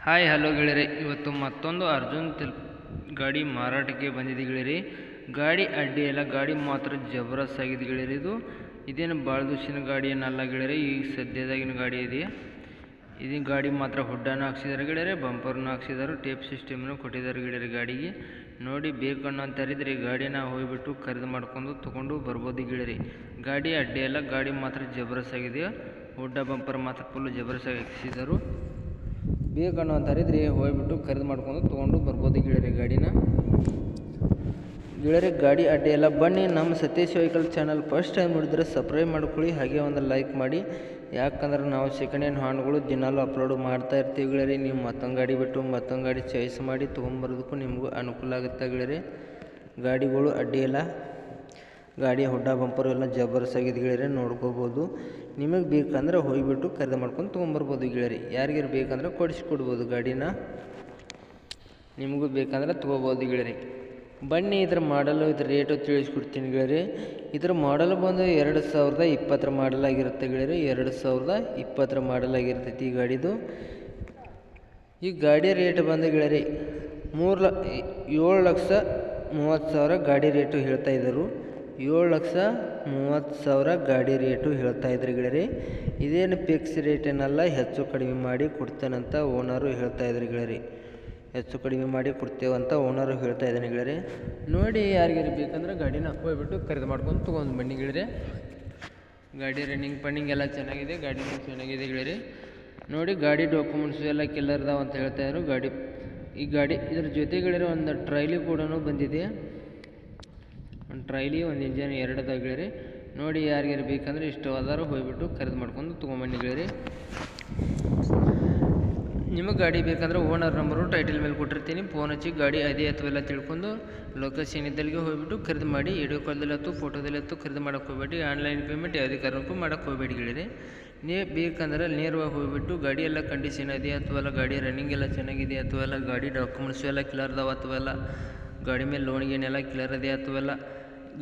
Hi hello ಗೆಳೆಯರೆ, ಇವತ್ತು ಮತ್ತೊಂದು ಅರ್ಜುನ್ ಗಾಡಿ ಮಾರಾಟಕ್ಕೆ ಬಂದಿದೆ ಗೆಳೆಯರೆ. ಗಾಡಿ ಅಡ್ಡಿ ಎಲ್ಲ, ಗಾಡಿ ಮಾತ್ರ ಜಬರದಸ್ತ್ ಆಗಿದೆ ಗೆಳೆಯರೆ. ಇದೇನು ಭಾಳ ದಿವಸಿನ ಗಾಡಿ ಏನಲ್ಲ ಗೆಳೆಯರೆ, ಈಗ ಸದ್ಯದಾಗಿನ ಗಾಡಿ ಇದೆ. ಇದೀಗ ಗಾಡಿ ಮಾತ್ರ ಹುಡ್ಡನ್ನು ಹಾಕ್ಸಿದ್ದಾರೆ ಗೆಳೆಯರೆ, ಬಂಪರ್ನ ಹಾಕ್ಸಿದ್ದಾರೆ, ಟೇಪ್ ಸಿಸ್ಟಮ್ನು ಕೊಟ್ಟಿದ್ದಾರೆ ಗೆಳೆಯರೆ. ಗಾಡಿಗೆ ನೋಡಿ ಬೇಕಣ್ಣು ಅಂತರಿದ್ರೆ ಗಾಡಿನ ಹೋಗಿಬಿಟ್ಟು ಖರೀದಿ ಮಾಡ್ಕೊಂಡು ತೊಗೊಂಡು ಬರ್ಬೋದು ಗೆಳೆಯರೆ. ಗಾಡಿ ಅಡ್ಡಿ ಎಲ್ಲ, ಗಾಡಿ ಮಾತ್ರ ಜಬರದಸ್ತ್ ಆಗಿದೆ. ಹುಡ್ಡ ಬಂಪರ್ ಮಾತ್ರ ಫುಲ್ ಜಬರದಸ್ತ್ ಆಗಿ ಹಾಕ್ಸಿದ್ದಾರೆ. ಬೇಕಣ್ಣು ಅಂತರಿದ್ರೆ ಹೋಗ್ಬಿಟ್ಟು ಖರೀದಿ ಮಾಡ್ಕೊಂಡು ತೊಗೊಂಡು ಬರ್ಬೋದು ಗೆಳೆಯರೆ ಗಾಡಿನ. ಗೆಳೆಯರೆ ಗಾಡಿ ಅಡ್ಡಿ ಎಲ್ಲ, ಬನ್ನಿ ನಮ್ಮ Satish vehicle channel first time ನೋಡಿದ್ರೆ ಸಬ್ಸ್ಕ್ರೈಬ್ ಮಾಡ್ಕೊಳ್ಳಿ, ಹಾಗೆ ಒಂದು ಲೈಕ್ ಮಾಡಿ. ಯಾಕಂದ್ರೆ ನಾವು ಸೆಕೆಂಡ್ ಹ್ಯಾಂಡ್ ಹಾರ್ನ್ಗಳು ದಿನಾಲು ಅಪ್ಲೋಡ್ ಮಾಡ್ತಾ ಇರ್ತೀವಿ ಗೆಳೆಯರೆ. ನೀವು ಮತ್ತೊಂದು ಗಾಡಿ ಬಿಟ್ಟು ಮತ್ತೊಂದು ಗಾಡಿ ಚಾಯ್ಸ್ ಮಾಡಿ ತೊಗೊಂಬರೋದಕ್ಕೂ ನಿಮಗೂ ಅನುಕೂಲ ಆಗುತ್ತೆ ಗೆಳೆಯರೆ. ಗಾಡಿಗಳು ಅಡ್ಡಿ ಇಲ್ಲ, ಗಾಡಿ ಹುಡ್ಡ ಬಂಪರು ಎಲ್ಲ ಜಬರ್ದಸ್ತ್ ಆಗಿದೆ ಗೆಳೆಯರೆ, ನೋಡ್ಕೋಬೋದು. ನಿಮಗೆ ಬೇಕಂದ್ರೆ ಹೋಗಿಬಿಟ್ಟು ಖರೀದಿ ಮಾಡ್ಕೊಂಡು ತೊಗೊಂಬರ್ಬೋದು ಗೆಳೆಯರೆ. ಯಾರಿಗಾರು ಬೇಕಂದ್ರೆ ಕೊಡಿಸ್ಕೊಡ್ಬೋದು ಗಾಡಿನ, ನಿಮಗೂ ಬೇಕಂದ್ರೆ ತೊಗೋಬೋದು ಗೆಳೆಯರೆ. ಬನ್ನಿ ಇದ್ರ ಮಾಡಲು, ಇದ್ರ ರೇಟು ತಿಳಿಸ್ಕೊಡ್ತೀನಿ ಗೆಳೆಯರೆ. ಇದ್ರ ಮಾಡಲ್ ಬಂದು 2020 ಮಾಡಲ್ ಆಗಿರುತ್ತೆ ಗೆಳೆಯರೆ. 2020 ಮಾಡಲ್ ಆಗಿರ್ತೈತಿ ಈ ಗಾಡಿದು. ಈ ಗಾಡಿ ರೇಟ್ ಬಂದು ಗೆಳೆಯರೆ 7,30,000 ಗಾಡಿ ರೇಟು ಹೇಳ್ತಾ ಇದ್ದರು. 7,30,000 ಗಾಡಿ ರೇಟು ಹೇಳ್ತಾ ಇದ್ರು ಗೆಳೆಯರೆ. ಇದೇನು ಫಿಕ್ಸ್ ರೇಟ್ ಏನಲ್ಲ, ಹೆಚ್ಚು ಕಡಿಮೆ ಮಾಡಿ ಕೊಡ್ತೇನಂತ ಓನರು ಹೇಳ್ತಾ ಇದ್ರು ಗೆಳೆಯರೆ. ಹೆಚ್ಚು ಕಡಿಮೆ ಮಾಡಿ ಕೊಡ್ತೇವಂತ ಓನರು ಹೇಳ್ತಾ ಇದ್ದಾನೆ ಗೆಳೆಯರೆ. ನೋಡಿ ಯಾರಿಗಾರು ಬೇಕಂದ್ರೆ ಗಾಡಿನ ಹೋಗ್ಬಿಟ್ಟು ಖರೀದಿ ಮಾಡ್ಕೊಂಡು ತೊಗೊಂಡು ಬನ್ನಿ ಗೆಳೆಯರೆ. ಗಾಡಿ ರನ್ನಿಂಗ್ ಪನ್ನಿಂಗ್ ಎಲ್ಲ ಚೆನ್ನಾಗಿದೆ, ಗಾಡಿನೂ ಚೆನ್ನಾಗಿದೆ ಗೆಳೆಯರೆ. ನೋಡಿ ಗಾಡಿ ಡಾಕ್ಯುಮೆಂಟ್ಸು ಎಲ್ಲ ಕಿಲ್ಲರ್ದಾವ ಅಂತ ಹೇಳ್ತಾಯಿದ್ರು. ಈ ಗಾಡಿ ಇದ್ರ ಜೊತೆ ಗೆಳೆಯರೆ ಒಂದು ಟ್ರೈಲಿ ಕೂಡ ಬಂದಿದೆ. ಒಂದು ಟ್ರೈಲಿ, ಒಂದು ಇಂಜನ್, 2 ಅದಾವ ಗೆಳೆಯರೆ. ನೋಡಿ ಯಾರಿಗಾರು ಬೇಕಂದ್ರೆ ಇಷ್ಟವಾದರೂ ಹೋಗ್ಬಿಟ್ಟು ಖರೀದಿ ಮಾಡ್ಕೊಂಡು ತೊಗೊಂಬನ್ನಿ ಗೆಳೆಯರೆ. ನಿಮಗೆ ಗಾಡಿ ಬೇಕಂದ್ರೆ ಓನರ್ ನಂಬರು ಟೈಟಲ್ ಮೇಲೆ ಕೊಟ್ಟಿರ್ತೀನಿ, ಫೋನ್ ಹಚ್ಚಿ ಗಾಡಿ ಅದೇ ಅಥವಾ ಎಲ್ಲ ತಿಳ್ಕೊಂಡು ಲೊಕೇಶನ್ ಇದ್ದಲ್ಲಿಗೆ ಹೋಗ್ಬಿಟ್ಟು ಖರೀದಿ ಮಾಡಿ. ವಿಡಿಯೋ ಕಾಲ್ದಲ್ಲಿ ಹತ್ತು, ಫೋಟೋದಲ್ಲಿ ಹತ್ತು ಖರೀದಿ ಮಾಡೋಕ್ಕೆ ಹೋಗಬೇಡಿ. ಆನ್ಲೈನ್ ಪೇಮೆಂಟ್ ಯಾವುದೇ ಕಾರಣಕ್ಕೂ ಮಾಡೋಕ್ಕೆ ಹೋಗಬೇಡಿ ಗೆಳೆಯರೆ. ನೀವು ಬೇಕಂದ್ರೆ ನೇರವಾಗಿ ಹೋಗಿಬಿಟ್ಟು ಗಾಡಿ ಎಲ್ಲ ಕಂಡೀಷನ್ ಇದೆ ಅಥವಾ ಎಲ್ಲ ಗಾಡಿ ರನ್ನಿಂಗ್ ಎಲ್ಲ ಚೆನ್ನಾಗಿದೆ ಅಥವಾ ಎಲ್ಲ ಗಾಡಿ ಡಾಕ್ಯುಮೆಂಟ್ಸು ಎಲ್ಲ ಕ್ಲಿಯರ್ ಅದಾವ ಅಥವಾ ಎಲ್ಲ ಗಾಡಿ ಮೇಲೆ ಲೋನ್ ಗೇನೆಲ್ಲ ಕ್ಲಿಯರ್ ಇದೆ ಅಥವಾ ಎಲ್ಲ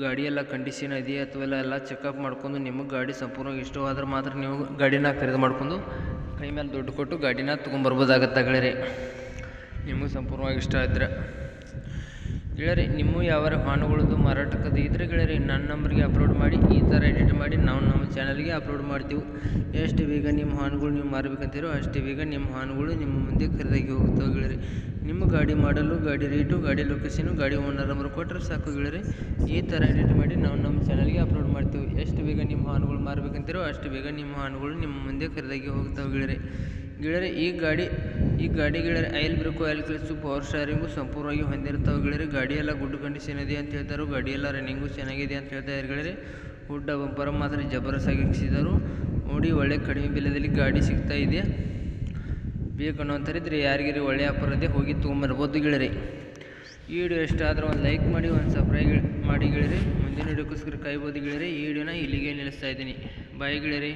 ಗಾಡಿ ಎಲ್ಲ ಕಂಡೀಷನ್ ಇದೆ ಅಥವಾ ಎಲ್ಲ ಚೆಕಪ್ ಮಾಡ್ಕೊಂಡು ನಿಮಗೆ ಗಾಡಿ ಸಂಪೂರ್ಣವಾಗಿ ಇಷ್ಟವಾದ್ರೆ ಮಾತ್ರ ನೀವು ಗಾಡಿನ ಖರೀದಿ ಮಾಡ್ಕೊಂಡು ಕೈ ಮೇಲೆ ದುಡ್ಡು ಕೊಟ್ಟು ಗಾಡಿನ ತೊಗೊಂಬರ್ಬೋದಾಗತ್ತೆ ಗೆಳೆಯರೆ. ನಿಮಗೆ ಸಂಪೂರ್ಣವಾಗಿ ಇಷ್ಟ ಇದ್ದರೆ ಗೆಳೆಯರೆ. ನಿಮ್ಮ ಯಾವ ವಾಹನಗಳದ್ದು ಮಾರಾಟಕ್ಕದು ಇದ್ದರೆ ಗೆಳೆಯರೆ ನನ್ನ ನಂಬರ್ಗೆ ಅಪ್ಲೋಡ್ ಮಾಡಿ, ಈ ಥರ ಎಡಿಟ್ ಮಾಡಿ ನಾವು ನಮ್ಮ ಚಾನಲ್ಗೆ ಅಪ್ಲೋಡ್ ಮಾಡ್ತೀವಿ. ಎಷ್ಟು ಬೇಗ ನಿಮ್ಮ ವಾಹನಗಳು ನೀವು ಮಾರಬೇಕಂತೀರೋ ಅಷ್ಟು ಬೇಗ ನಿಮ್ಮ ವಾಹನಗಳು ನಿಮ್ಮ ಮುಂದೆ ಖರೀದಾಗಿ ಹೋಗ್ತಾವೆ ಗೆಳೆಯರೆ. ನಿಮ್ಮ ಗಾಡಿ ಮಾಡಲು, ಗಾಡಿ ರೇಟು, ಗಾಡಿ ಲೊಕೇಶನು, ಗಾಡಿ ಓನರ್ ನಂಬರ್ ಕೊಟ್ಟರೆ ಸಾಕು ಗೆಳೆಯರೆ. ಈ ಥರ ಎಡಿಟ್ ಮಾಡಿ ನಾವು ನಮ್ಮ ಚಾನಲ್ಗೆ ಅಪ್ಲೋಡ್ ಮಾಡ್ತೀವಿ. ಎಷ್ಟು ಬೇಗ ನಿಮ್ಮ ವಾಹನಗಳು ಮಾರಬೇಕಂತೀರೋ ಅಷ್ಟು ಬೇಗ ನಿಮ್ಮ ವಾಹನಗಳು ನಿಮ್ಮ ಮುಂದೆ ಖರೀದಾಗಿ ಹೋಗ್ತಾವೆ ಗೆಳೆಯರೆ. ಈ ಗಾಡಿ ಗೆಳೆಯರೆ oil brake, oil clutch, power steering ಸಂಪೂರ್ಣವಾಗಿ ಹೊಂದಿರ್ತಾವೆ ಗೆಳೆಯರೆ. ಗಾಡಿ ಎಲ್ಲ ಗುಡ್ ಕಂಡೀಷನ್ ಇದೆ ಅಂತ ಹೇಳ್ತಾರೆ. ಗಾಡಿ ಎಲ್ಲ ರನ್ನಿಂಗು ಚೆನ್ನಾಗಿದೆ ಅಂತ ಹೇಳ್ತಾ ಇದ್ದಾರೆ ಗೆಳೆಯರೆ. ಹುಡ್ಡ ಬಂಪರ ಮಾತ್ರ ಜಬರದಸ್ತ್ ಆಗಿ ಹಾಕ್ಸಿದರು. ನೋಡಿ ಒಳ್ಳೆ ಕಡಿಮೆ ಬೆಲೆಯಲ್ಲಿ ಗಾಡಿ ಸಿಗ್ತಾ ಇದೆ. ಬೇಕನ್ನೋ ಅಂತರಿದ್ರೆ ಯಾರಿಗಾರಿ ಒಳ್ಳೆ ಆಫರ್ ಇದೆ, ಹೋಗಿ ತೊಗೊಂಬರ್ಬೋದು ಗೆಳೆಯರೆ. ಈ ವಿಡಿಯೋ ಇಷ್ಟ ಆದರೆ ಒಂದು ಲೈಕ್ ಮಾಡಿ, ಒಂದು ಸಬ್ಸ್ಕ್ರೈಬ್ ಮಾಡಿ ಗೆಳೆಯರೆ. ಮುಂದಿನ ವಿಡಿಯೋಕ್ಕೋಸ್ಕರ ಕಾಯ್ಬೋದು ಗೆಳೆಯರೆ. ಈ ವಿಡಿಯೋನ ಇಲ್ಲಿಗೆ ನಿಲ್ಲಿಸ್ತಾ ಇದ್ದೀನಿ. ಬಾಯ್ ಗೆಳೆಯರೆ.